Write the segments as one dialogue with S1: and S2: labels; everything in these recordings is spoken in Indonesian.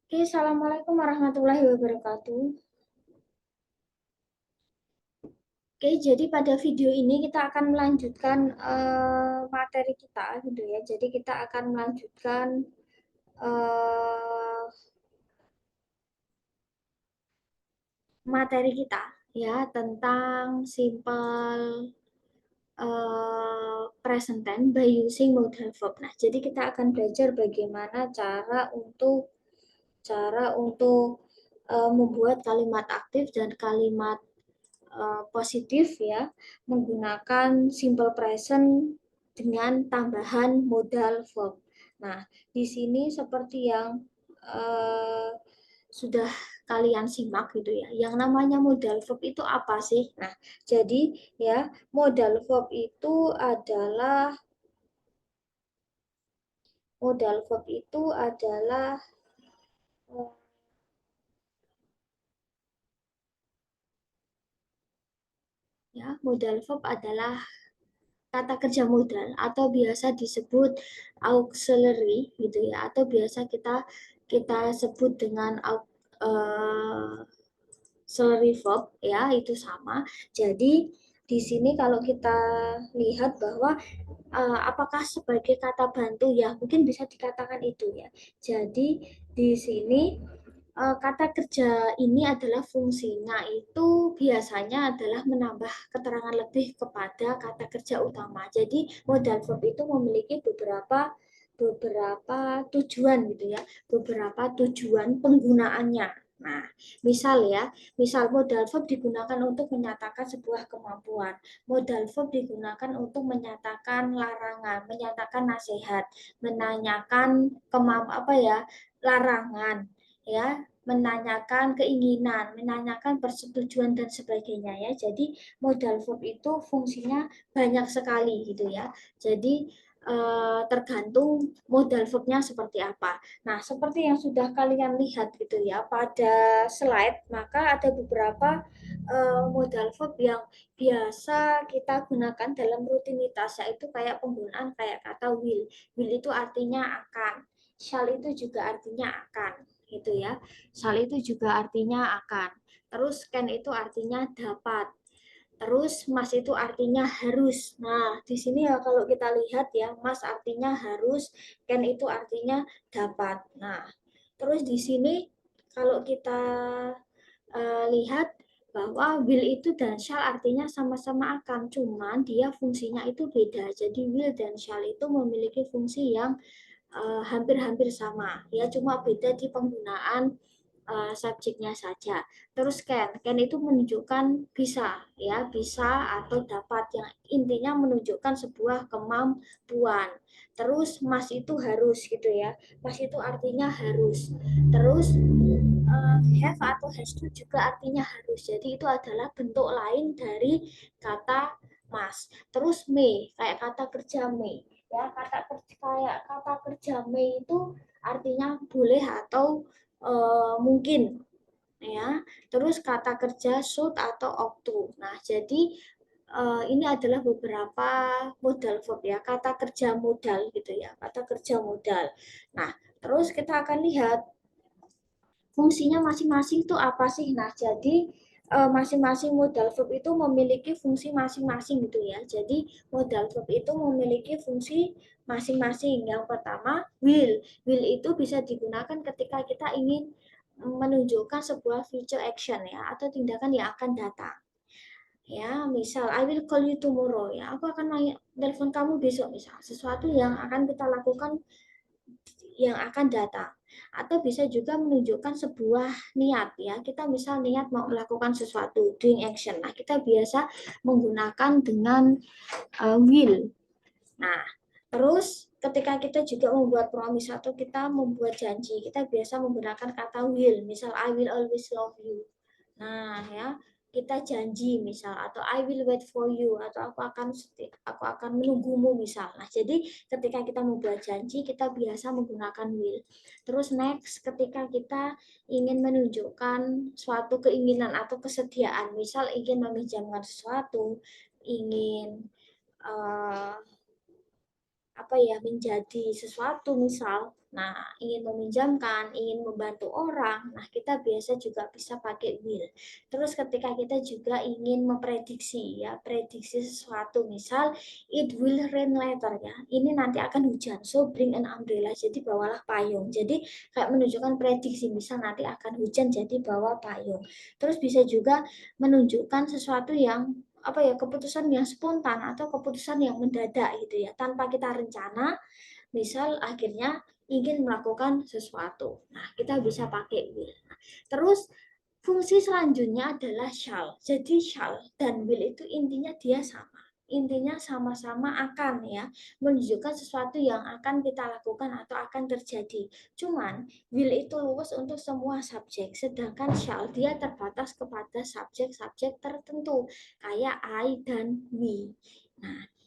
S1: Oke, Assalamualaikum warahmatullahi wabarakatuh. Oke, jadi pada video ini kita akan melanjutkan materi kita gitu ya. Jadi kita akan melanjutkan eh, materi kita ya tentang simple present tense by using modal verb. Nah, jadi kita akan belajar bagaimana cara untuk membuat kalimat aktif dan kalimat positif ya menggunakan simple present dengan tambahan modal verb. Nah, di sini seperti yang uh, sudah kalian simak gitu ya. Yang namanya modal verb itu apa sih? Nah, jadi ya modal verb itu adalah eh, modal verb adalah kata kerja modal atau biasa disebut auxiliary gitu ya atau biasa kita kita sebut dengan auxiliary verb ya itu sama. Jadi di sini kalau kita lihat bahwa apakah sebagai kata bantu ya mungkin bisa dikatakan itu ya. Jadi di sini kata kerja ini adalah fungsinya itu biasanya adalah menambah keterangan lebih kepada kata kerja utama. Jadi modal verb itu memiliki beberapa beberapa tujuan gitu ya, beberapa tujuan penggunaannya. Nah, misal modal verb digunakan untuk menyatakan sebuah kemampuan. Modal verb digunakan untuk menyatakan larangan, menyatakan nasihat, menanyakan larangan ya, menanyakan keinginan, menanyakan persetujuan dan sebagainya ya. Jadi modal verb itu fungsinya banyak sekali gitu ya. Jadi tergantung modal verbnya seperti apa. Nah, seperti yang sudah kalian lihat gitu ya pada slide, maka ada beberapa modal verb yang biasa kita gunakan dalam rutinitas yaitu kayak penggunaan kayak kata will. Will itu artinya akan. Shall itu juga artinya akan gitu ya. Shall itu juga artinya akan. Terus can itu artinya dapat. Terus mas itu artinya harus. Nah, di sini ya kalau kita lihat ya, mas artinya harus, can itu artinya dapat. Nah, terus di sini kalau kita lihat bahwa will itu dan shall artinya sama-sama akan, cuman dia fungsinya itu beda. Jadi will dan shall itu memiliki fungsi yang hampir-hampir sama. Ya, cuma beda di penggunaan subjeknya saja. Terus can itu menunjukkan bisa, ya bisa atau dapat yang intinya menunjukkan sebuah kemampuan. Terus mas itu harus gitu ya, mas itu artinya harus. Terus have atau has to juga artinya harus. Jadi itu adalah bentuk lain dari kata mas. Terus may kayak kata kerja may ya kata kerja may itu artinya boleh atau mungkin ya. Terus kata kerja should atau ought to. Nah, jadi ini adalah beberapa modal verb ya, kata kerja modal gitu ya, kata kerja modal. Nah, terus kita akan lihat fungsinya masing-masing itu apa sih. Nah, jadi masing-masing modal verb itu memiliki fungsi masing-masing gitu ya. Jadi modal verb itu memiliki fungsi masing-masing. Yang pertama, will itu bisa digunakan ketika kita ingin menunjukkan sebuah future action ya atau tindakan yang akan datang. Ya, misal I will call you tomorrow ya. Aku akan telepon kamu besok misal. Sesuatu yang akan kita lakukan yang akan datang. Atau bisa juga menunjukkan sebuah niat ya. Kita misal niat mau melakukan sesuatu, doing action. Nah, kita biasa menggunakan dengan will. Nah, terus ketika kita juga membuat promise atau kita membuat janji, kita biasa menggunakan kata will. Misal I will always love you. Nah, ya, kita janji misal atau I will wait for you atau aku akan menunggumu misal. Nah, jadi ketika kita membuat janji kita biasa menggunakan will. Terus next ketika kita ingin menunjukkan suatu keinginan atau kesediaan, misal ingin meminjamkan sesuatu, ingin uh, menjadi sesuatu, misal ingin meminjamkan, ingin membantu orang, kita biasa juga bisa pakai will. Terus ketika kita juga ingin memprediksi, ya, prediksi sesuatu, misal it will rain later, ya, ini nanti akan hujan, so bring an umbrella, jadi bawalah payung. Jadi kayak menunjukkan prediksi, misal nanti akan hujan, jadi bawa payung. Terus bisa juga menunjukkan sesuatu yang keputusan yang spontan atau keputusan yang mendadak gitu ya, tanpa kita rencana, misal akhirnya ingin melakukan sesuatu. Kita bisa pakai will. Terus fungsi selanjutnya adalah shall. Jadi shall dan will itu intinya dia sama. Intinya sama-sama akan, ya, menunjukkan sesuatu yang akan kita lakukan atau akan terjadi. Cuman will itu luas untuk semua subjek, sedangkan shall dia terbatas kepada subjek-subjek tertentu kayak I dan we.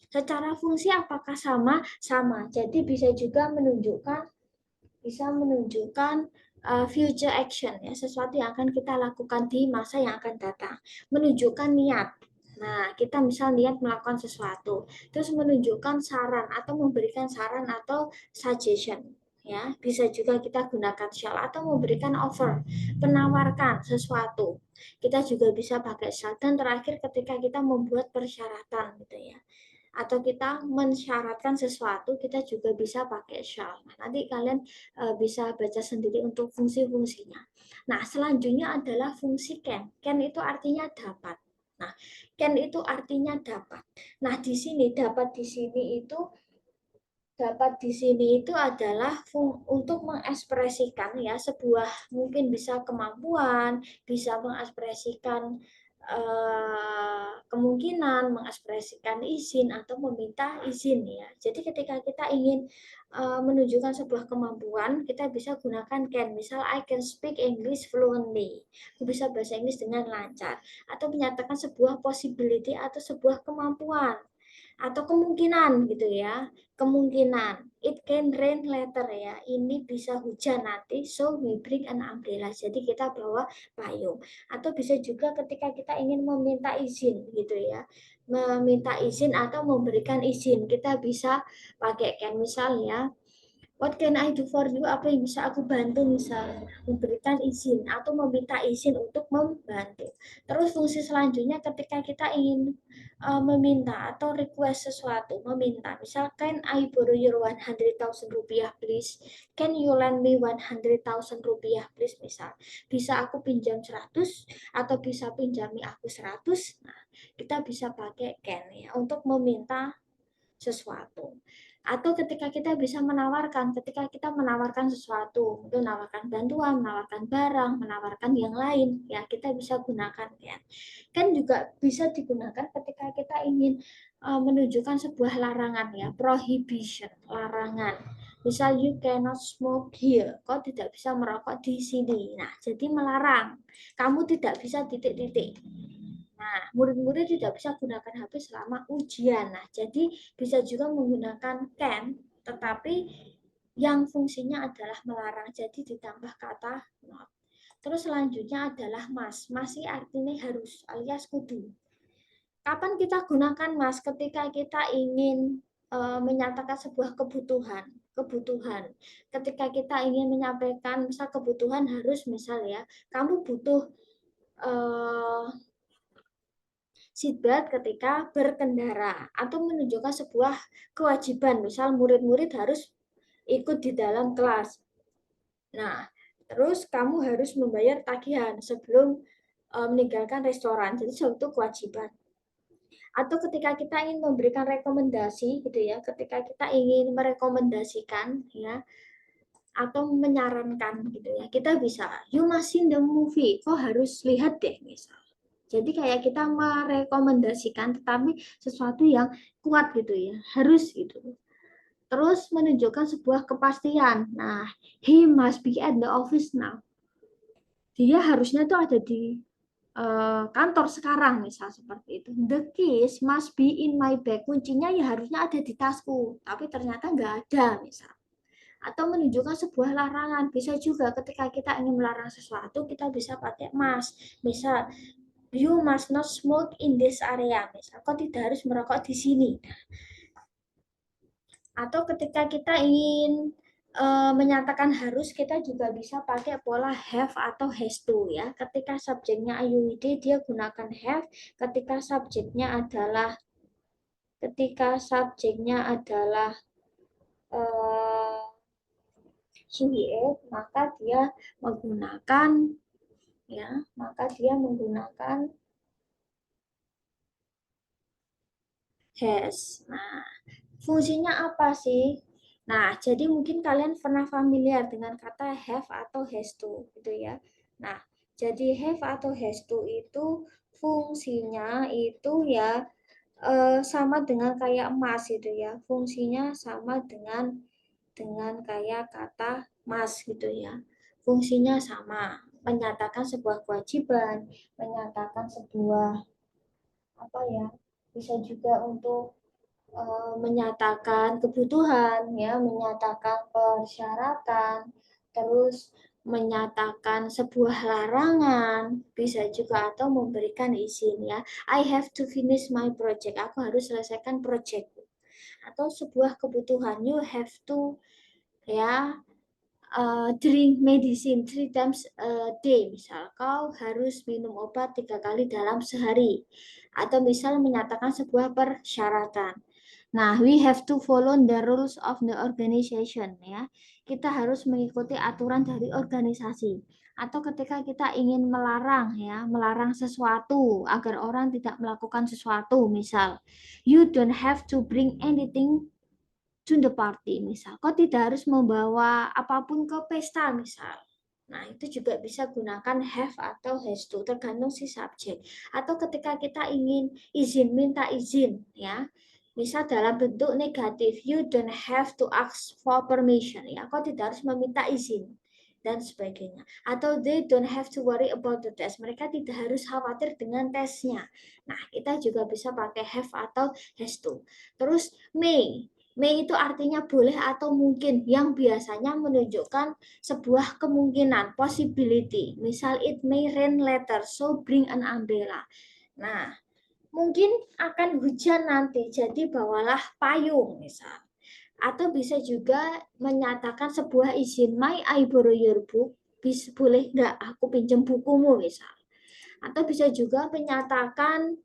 S1: Secara fungsi apakah sama? Sama. Jadi bisa juga menunjukkan future action, ya, sesuatu yang akan kita lakukan di masa yang akan datang. Menunjukkan niat. Kita misal niat melakukan sesuatu, terus menunjukkan saran atau memberikan saran atau suggestion, ya. Bisa juga kita gunakan shall atau memberikan offer, menawarkan sesuatu. Kita juga bisa pakai shall. Dan terakhir ketika kita membuat persyaratan gitu ya, atau kita mensyaratkan sesuatu, kita juga bisa pakai shall. Nanti kalian bisa baca sendiri untuk fungsi-fungsinya. Selanjutnya adalah fungsi can. Can itu artinya dapat. Can itu artinya dapat. Di sini dapat di sini itu adalah untuk mengekspresikan, ya, sebuah mungkin bisa kemampuan, bisa mengekspresikan kemungkinan, mengekspresikan izin atau meminta izin, ya. Jadi ketika kita ingin menunjukkan sebuah kemampuan, kita bisa gunakan can. Misal I can speak English fluently. Aku bisa bahasa Inggris dengan lancar, atau menyatakan sebuah possibility atau sebuah kemampuan atau kemungkinan gitu ya, kemungkinan it can rain later, ya, ini bisa hujan nanti, so we bring an umbrella, jadi kita bawa payung. Atau bisa juga ketika kita ingin meminta izin gitu ya, meminta izin atau memberikan izin, kita bisa pakai can. Misalnya, what can I do for you? Apa yang bisa aku bantu, misalnya memberikan izin atau meminta izin untuk membantu. Terus fungsi selanjutnya ketika kita ingin meminta atau request sesuatu, meminta. Misal, can I borrow your 100,000 rupiah please? Can you lend me 100,000 rupiah please? Misal, bisa aku pinjam 100 atau bisa pinjami aku 100. Kita bisa pakai can, ya, untuk meminta sesuatu. Atau ketika kita bisa menawarkan, ketika kita menawarkan sesuatu, mungkin menawarkan bantuan, menawarkan barang, menawarkan yang lain, ya, kita bisa gunakan can. Can juga bisa digunakan ketika kita ingin menunjukkan sebuah larangan, ya, prohibition, larangan. Misal, you cannot smoke here, kau tidak bisa merokok di sini. Jadi melarang, kamu tidak bisa titik-titik. Murid-murid tidak bisa gunakan HP selama ujian. Jadi bisa juga menggunakan can, tetapi yang fungsinya adalah melarang. Jadi ditambah kata not. Terus selanjutnya adalah must. Must artinya harus alias kudu. Kapan kita gunakan must? Ketika kita ingin menyatakan sebuah kebutuhan. Ketika kita ingin menyampaikan misal kebutuhan harus, misal ya, kamu butuh seatbelt ketika berkendara, atau menunjukkan sebuah kewajiban, misal murid-murid harus ikut di dalam kelas. Terus kamu harus membayar tagihan sebelum meninggalkan restoran, jadi suatu kewajiban. Atau ketika kita ingin memberikan rekomendasi gitu ya, ketika kita ingin merekomendasikan, ya, atau menyarankan gitu ya, kita bisa you must see the movie, kok harus lihat deh, misal. Jadi kayak kita merekomendasikan tetapi sesuatu yang kuat gitu ya, harus gitu. Terus menunjukkan sebuah kepastian. He must be at the office now. Dia harusnya tuh ada di kantor sekarang, misal seperti itu. The keys must be in my bag. Kuncinya ya harusnya ada di tasku, tapi ternyata nggak ada, misal. Atau menunjukkan sebuah larangan. Bisa juga ketika kita ingin melarang sesuatu, kita bisa pakai must. Misal, you must not smoke in this area. Misal, kau tidak harus merokok di sini. Atau ketika kita ingin menyatakan harus, kita juga bisa pakai pola have atau has to ya. Ketika subjeknya IUID dia gunakan have, ketika subjeknya adalah she it, maka dia menggunakan has. Nah, fungsinya apa sih? Nah, jadi mungkin kalian pernah familiar dengan kata have atau has to gitu ya. Nah, jadi have atau has to itu fungsinya itu ya sama dengan kayak mas gitu ya. Fungsinya sama dengan kayak kata mas gitu ya. Fungsinya sama, menyatakan sebuah kewajiban, menyatakan sebuah apa ya? Bisa juga untuk menyatakan kebutuhan ya, menyatakan persyaratan, terus menyatakan sebuah larangan, bisa juga atau memberikan izin ya. I have to finish my project. Aku harus selesaikan project. Atau sebuah kebutuhan, you have to ya drink medicine 3 times a day. Misal kau harus minum obat 3 kali dalam sehari. Atau misal menyatakan sebuah persyaratan. Nah, we have to follow the rules of the organization ya. Kita harus mengikuti aturan dari organisasi. Atau ketika kita ingin melarang ya, melarang sesuatu agar orang tidak melakukan sesuatu, misal you don't have to bring anything to the party, misal kau tidak harus membawa apapun ke pesta misal. Nah, itu juga bisa gunakan have atau has to, tergantung si subjek. Atau ketika kita ingin izin, minta izin ya. Misal dalam bentuk negatif, you don't have to ask for permission ya. Kau tidak harus meminta izin dan sebagainya. Atau they don't have to worry about the test. Mereka tidak harus khawatir dengan tesnya. Nah, kita juga bisa pakai have atau has to. Terus may. May itu artinya boleh atau mungkin, yang biasanya menunjukkan sebuah kemungkinan, possibility. Misal, it may rain later, so bring an umbrella. Nah, mungkin akan hujan nanti, jadi bawalah payung misal. Atau bisa juga menyatakan sebuah izin, may I borrow your book? Boleh nggak aku pinjam bukumu misal. Atau bisa juga menyatakan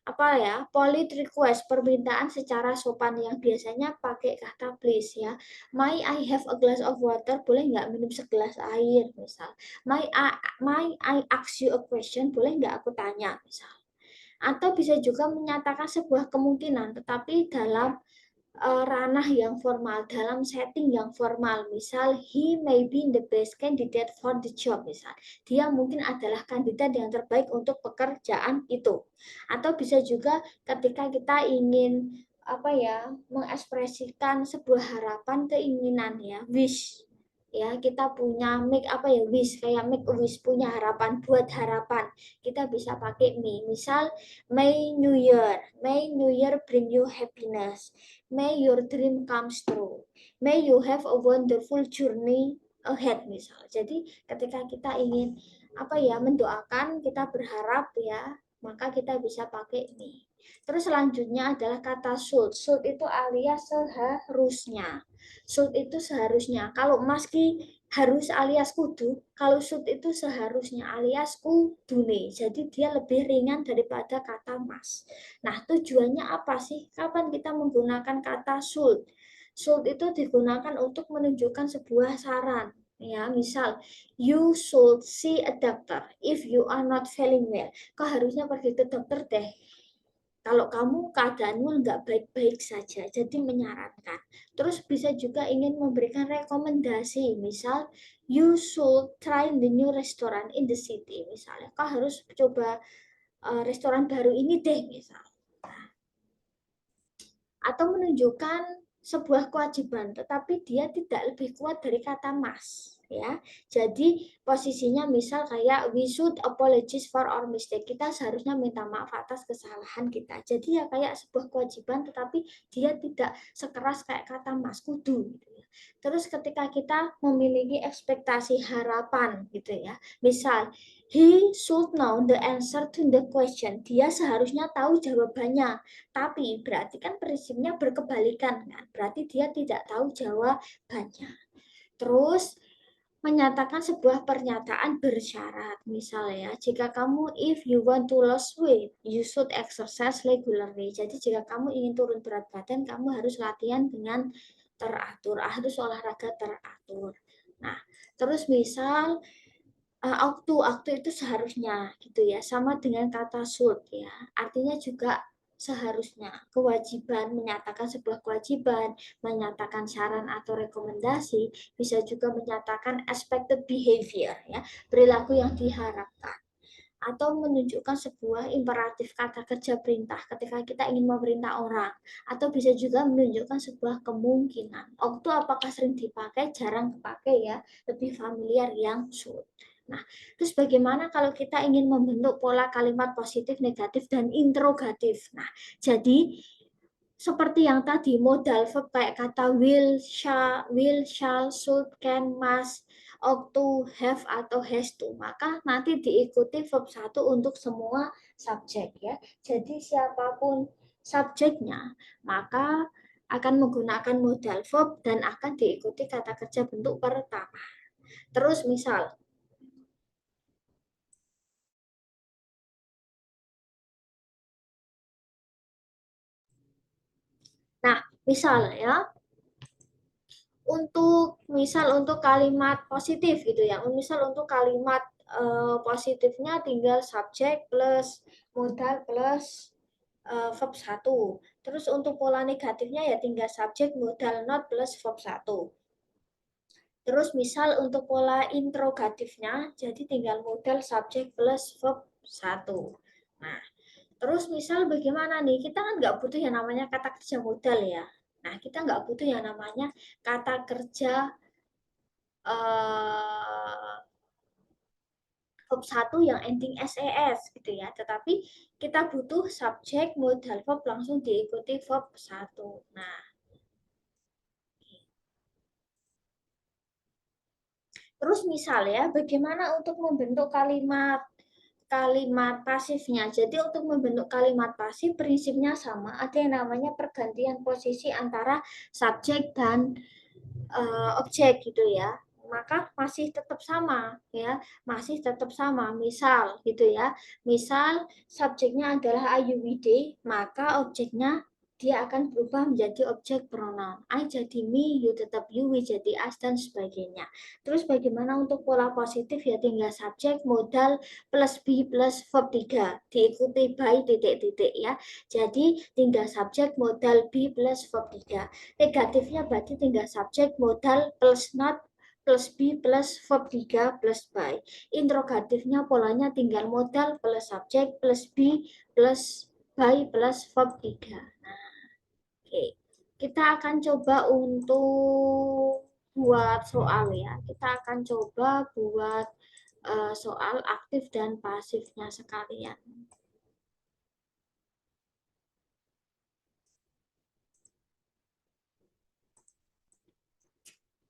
S1: apa ya, polite request, permintaan secara sopan yang biasanya pakai kata please ya. May I have a glass of water? Boleh nggak minum segelas air misal. May I ask you a question? Boleh nggak aku tanya misal. Atau bisa juga menyatakan sebuah kemungkinan tetapi dalam ranah yang formal, dalam setting yang formal. Misal, he may be the best candidate for the job. Misal, dia mungkin adalah kandidat yang terbaik untuk pekerjaan itu. Atau bisa juga ketika kita ingin apa ya, mengekspresikan sebuah harapan, keinginan ya, wish ya, kita punya make apa ya, wish, kayak make a wish, punya harapan, buat harapan, kita bisa pakai me. Misal, may new year bring you happiness. May your dream comes true. May you have a wonderful journey ahead misal. Jadi ketika kita ingin apa ya, mendoakan, kita berharap ya, maka kita bisa pakai ini. Terus selanjutnya adalah kata should. Should itu alias seharusnya. Should itu seharusnya. Kalau maski harus alias kudu, kalau should itu seharusnya alias kudune. Jadi dia lebih ringan daripada kata mas. Nah, tujuannya apa sih? Kapan kita menggunakan kata should? Should itu digunakan untuk menunjukkan sebuah saran. Ya, misal, you should see a doctor if you are not feeling well. Kau harusnya pergi ke dokter deh kalau kamu keadaanmu nggak baik-baik saja, jadi menyarankan. Terus bisa juga ingin memberikan rekomendasi, misal you should try the new restaurant in the city, misalnya kau harus coba restoran baru ini deh, misal. Atau menunjukkan sebuah kewajiban, tetapi dia tidak lebih kuat dari kata mas. Ya, jadi posisinya misal kayak we should apologize for our mistake. Kita seharusnya minta maaf atas kesalahan kita. Jadi ya kayak sebuah kewajiban, tetapi dia tidak sekeras kayak kata mas kudu. Gitu ya. Terus ketika kita memiliki ekspektasi harapan gitu ya. Misal, he should know the answer to the question. Dia seharusnya tahu jawabannya. Tapi berarti kan prinsipnya berkebalikan kan. Berarti dia tidak tahu jawabannya. Terus menyatakan sebuah pernyataan bersyarat. Misalnya, jika kamu if you want to lose weight, you should exercise regularly. Jadi jika kamu ingin turun berat badan, kamu harus latihan dengan teratur, harus olahraga teratur. Nah, terus misal waktu itu seharusnya gitu ya, sama dengan kata should ya. Artinya juga seharusnya, kewajiban, menyatakan sebuah kewajiban, menyatakan saran atau rekomendasi, bisa juga menyatakan expected behavior ya, perilaku yang diharapkan, atau menunjukkan sebuah imperatif kata kerja perintah ketika kita ingin memerintah orang, atau bisa juga menunjukkan sebuah kemungkinan. Waktu apakah sering dipakai, jarang dipakai ya, lebih familiar yang should. Nah, terus bagaimana kalau kita ingin membentuk pola kalimat positif, negatif, dan interrogatif? Nah, jadi seperti yang tadi modal verb kayak kata will, shall, should, can, must, ought to, have atau has to, maka nanti diikuti verb 1 untuk semua subjek ya. Jadi siapapun subjeknya, maka akan menggunakan modal verb dan akan diikuti kata kerja bentuk pertama. Terus misal Nah, misal ya, untuk kalimat positif gitu ya. Misal untuk kalimat positifnya tinggal subjek plus modal plus verb 1. Terus untuk pola negatifnya ya tinggal subjek modal not plus verb 1. Terus misal untuk pola interrogatifnya jadi tinggal modal subjek plus verb 1. Nah, terus misal bagaimana nih? Kita kan nggak butuh yang namanya kata kerja modal ya. Nah, kita nggak butuh yang namanya kata kerja verb 1 yang ending SES gitu ya. Tetapi kita butuh subjek modal verb langsung diikuti verb 1. Nah, terus misalnya bagaimana untuk membentuk kalimat pasifnya. Jadi untuk membentuk kalimat pasif prinsipnya sama, ada yang namanya pergantian posisi antara subjek dan objek gitu ya, maka masih tetap sama ya, masih tetap sama. Misal gitu ya, misal subjeknya adalah Ayuwide, maka objeknya dia akan berubah menjadi objek pronoun. I jadi me, you tetap you, we jadi us, dan sebagainya. Terus bagaimana untuk pola positif ya, tinggal subjek modal plus be plus verb 3 diikuti by titik-titik ya. Jadi tinggal subjek modal be plus verb 3. Negatifnya berarti tinggal subjek modal plus not plus be plus verb 3 plus by. Interrogatifnya polanya tinggal modal plus subjek plus be plus by plus verb 3. Oke. Kita akan coba untuk buat soal ya. Kita akan coba buat soal aktif dan pasifnya sekalian.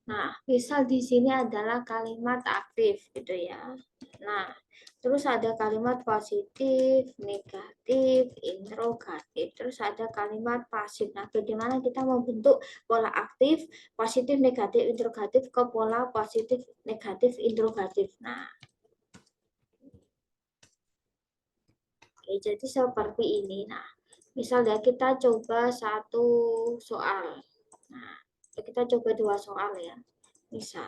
S1: Nah, misal di sini adalah kalimat aktif gitu ya. Nah, terus ada kalimat positif, negatif, interrogatif. Terus ada kalimat pasif. Nah, bagaimana kita membentuk pola aktif, positif, negatif, interrogatif ke pola positif, negatif, interrogatif. Nah, oke, jadi seperti ini. Nah, misalnya kita coba satu soal. Nah, kita coba dua soal ya. Misal.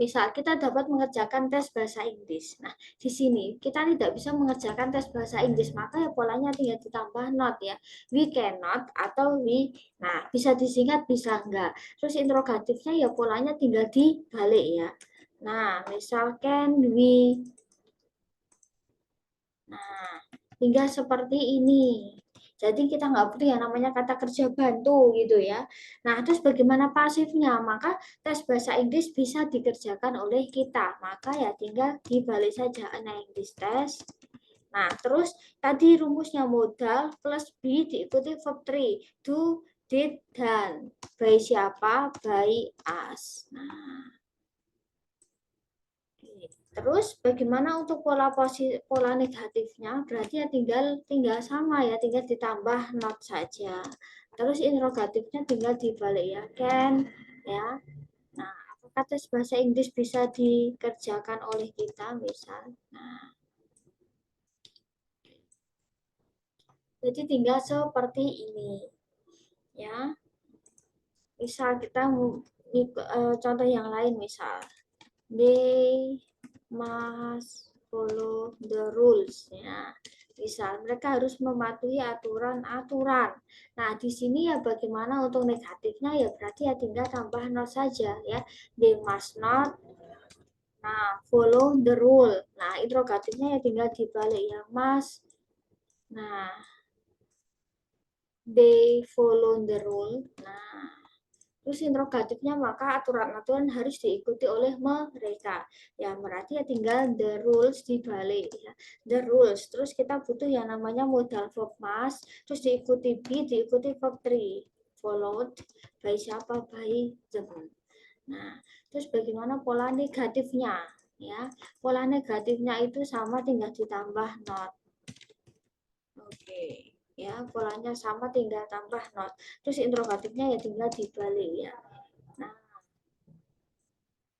S1: Misal kita dapat mengerjakan tes bahasa Inggris. Nah, di sini kita tidak bisa mengerjakan tes bahasa Inggris, maka ya polanya tinggal ditambah not ya. We cannot atau we. Nah, bisa disingkat bisa enggak. Terus interrogatifnya ya polanya tinggal dibalik ya. Nah, misal can we. Nah, hingga seperti ini. Jadi kita nggak butuh yang namanya kata kerja bantu gitu ya. Nah, terus bagaimana pasifnya? Maka tes bahasa Inggris bisa dikerjakan oleh kita. Maka ya tinggal dibalik saja an English test Nah, terus tadi rumusnya modal plus be diikuti verb 3. Do, did, dan. By siapa? By us. Nah, terus bagaimana untuk pola negatifnya? Berarti ya tinggal sama ya, tinggal ditambah not saja. Terus interrogatifnya tinggal dibalik ya, can ya. Nah, apakah tes bahasa Inggris bisa dikerjakan oleh kita misal? Nah, jadi tinggal seperti ini ya. Misal kita contoh yang lain misal they must follow the rules ya. Misal mereka harus mematuhi aturan-aturan. Nah, di sini ya bagaimana untuk negatifnya ya berarti ya tinggal tambah not saja ya. They must not follow the rule. Nah, interrogatifnya ya tinggal dibalik ya, must. Nah, they follow the rule. Nah, terus interrogatifnya maka aturan-aturan harus diikuti oleh mereka. Ya, berarti ya tinggal the rules dibalik ya. The rules. Terus kita butuh yang namanya modal verb must, terus diikuti be, diikuti verb 3. Followed by siapa? By them. Nah, terus bagaimana pola negatifnya? Ya, pola negatifnya itu sama tinggal ditambah not. Oke, ya polanya sama tinggal tambah not. Terus interrogatifnya ya tinggal dibalik ya. Nah,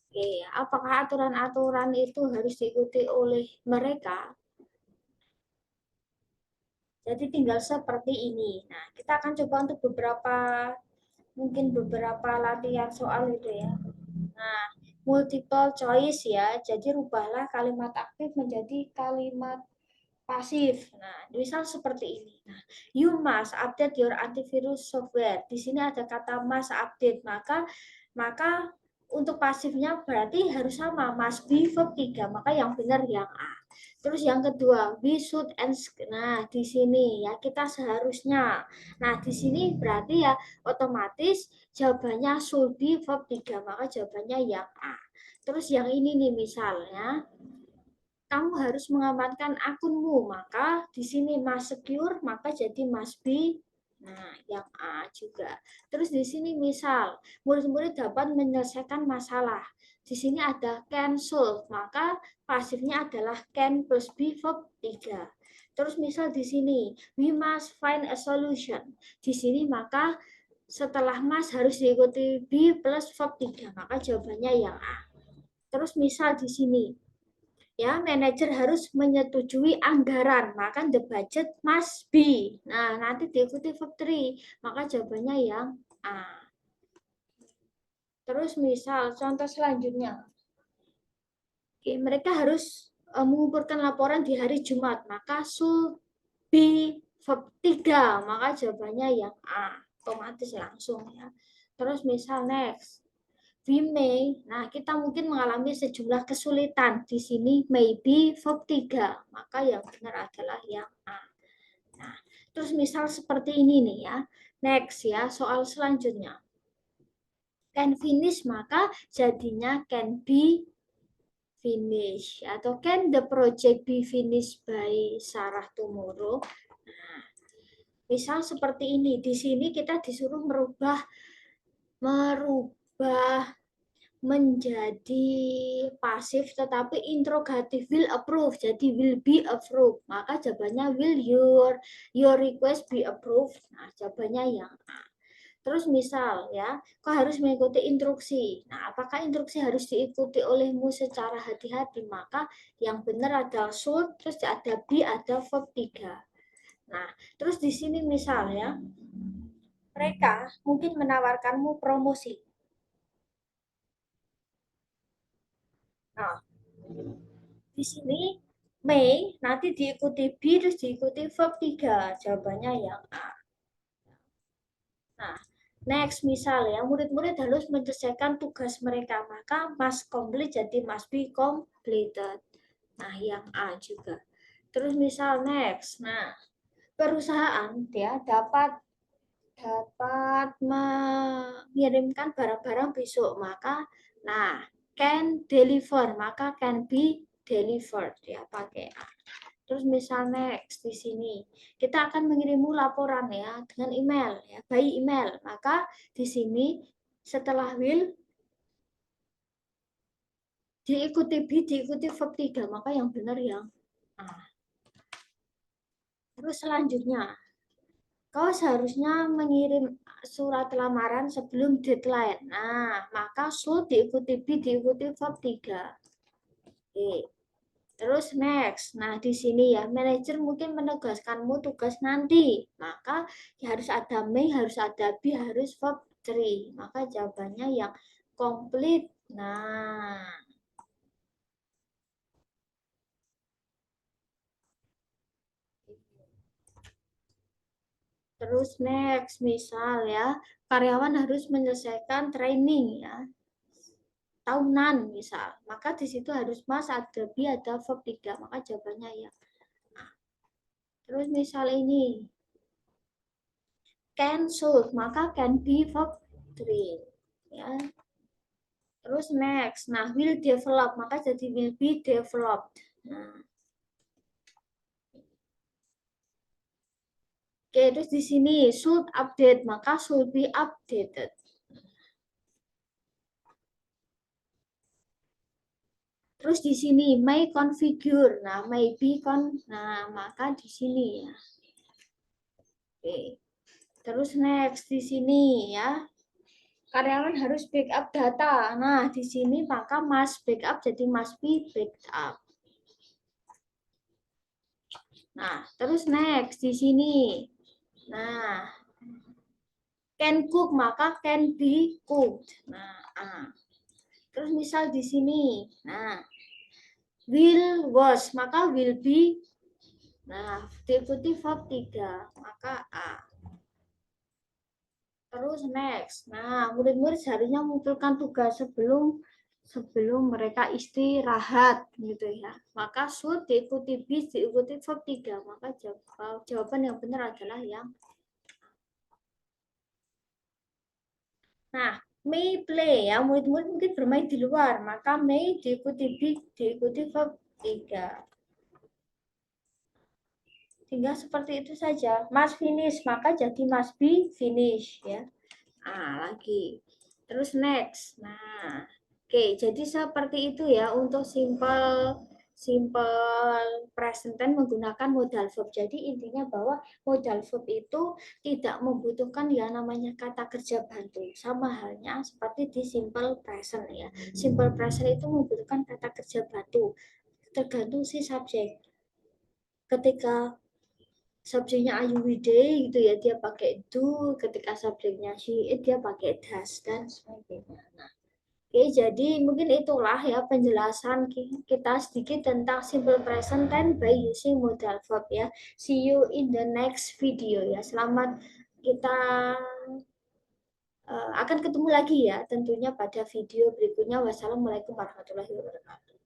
S1: oke, apakah aturan-aturan itu harus diikuti oleh mereka? Jadi tinggal seperti ini. Nah, kita akan coba untuk beberapa latihan soal itu ya. Nah, multiple choice ya. Jadi rubahlah kalimat aktif menjadi kalimat pasif. Nah, misal seperti ini. Nah, you must update your antivirus software. Di sini ada kata must update, maka untuk pasifnya berarti harus sama, must be verb 3, maka yang benar yang A. Terus yang kedua, we should and nah di sini ya kita seharusnya. Nah, di sini berarti ya otomatis jawabannya should be verb 3, maka jawabannya yang A. Terus yang ini nih misalnya kamu harus mengamankan akunmu, maka di sini must secure, maka jadi must be. Nah, yang A juga. Terus di sini misal murid-murid dapat menyelesaikan masalah. Di sini ada cancel, maka pasifnya adalah can plus be verb 3. Terus misal di sini we must find a solution. Di sini maka setelah must harus diikuti be plus verb 3, maka jawabannya yang A. Terus misal di sini ya manajer harus menyetujui anggaran, maka the budget must be. Nah, nanti diikuti verb 3, maka jawabannya yang A. Terus misal contoh selanjutnya. Oke, mereka harus mengumpulkan laporan di hari Jumat, maka should be verb 3, maka jawabannya yang A. Otomatis langsung ya. Terus misal next. We may, nah kita mungkin mengalami sejumlah kesulitan. Di sini maybe verb 3, maka yang benar adalah yang A. Nah, terus misal seperti ini nih ya. Next ya, soal selanjutnya. Can finish, maka jadinya can be finish. Atau can the project be finished by Sarah tomorrow? Nah, misal seperti ini. Di sini kita disuruh merubah menjadi pasif tetapi interrogatif will approve jadi will be approved, maka jawabannya will your request be approved. Nah, jawabannya yang A. Terus misal ya, kau harus mengikuti instruksi. Nah, apakah instruksi harus diikuti olehmu secara hati-hati? Maka yang benar adalah should, terus ada be, ada verb 3. Nah, terus di sini misal ya, mereka mungkin menawarkanmu promosi. Nah, di sini may nanti diikuti be terus diikuti verb 3. Jawabannya yang A. Nah, next misal ya, murid-murid harus menyelesaikan tugas mereka, maka must complete jadi must be completed. Nah, yang A juga. Terus misal next. Nah, perusahaan ya dapat mengirimkan barang-barang besok, maka nah can deliver, maka can be delivered ya pakai A. Terus misal next di sini kita akan mengirimmu laporan ya dengan email ya, by email. Maka di sini setelah will diikuti be diikuti verb 3, maka yang benar yang A. Terus selanjutnya kau seharusnya mengirim surat lamaran sebelum deadline. Nah, maka should diikuti be diikuti verb 3. Oke. Terus next. Nah, di sini ya, manajer mungkin menegaskanmu tugas nanti. Maka ya harus ada may, harus ada be, harus verb 3. Maka jawabannya yang complete. Nah, terus next, misal ya, karyawan harus menyelesaikan training ya, tahunan misal. Maka di situ harus mas, ada be, ada verb 3. Maka jawabannya ya. Nah, terus misal ini, can, should, maka can be verb 3. Ya. Terus next, nah will develop, maka jadi will be developed. Nah, oke, terus di sini should update, maka should be updated. Terus di sini may configure, nah may be nah maka di sini ya. Oke. Terus next di sini ya. Karyawan harus backup data. Nah, di sini maka must backup jadi must be backup. Nah, terus next di sini. Nah, can cook maka can be cooked. Nah, terus misal di sini. Nah, will was maka will be. Nah, diikuti verb 3 maka A. Terus next. Nah, murid-murid seharusnya mengumpulkan tugas sebelum sebelum mereka istirahat gitu ya. Maka should diikuti be diikuti verb 3. Maka jawaban yang benar adalah yang. Nah, may play ya, murid-murid mungkin bermain di luar, maka may diikuti be diikuti verb 3. Tinggal seperti itu saja. Must finish, maka jadi must be finish ya. Lagi. Terus next. Nah, oke, jadi seperti itu ya untuk simple simple present tense menggunakan modal verb. Jadi intinya bahwa modal verb itu tidak membutuhkan yang namanya kata kerja bantu. Sama halnya seperti di simple present ya. Simple present itu membutuhkan kata kerja bantu. Tergantung si subjek. Ketika subjeknya Ayuwide gitu ya, dia pakai do, ketika subjeknya she dia pakai does dan sebagainya. Nah, oke, jadi mungkin itulah ya penjelasan kita sedikit tentang simple present tense by using modal verb ya. See you in the next video ya. Selamat, kita akan ketemu lagi ya tentunya pada video berikutnya. Wassalamualaikum warahmatullahi wabarakatuh.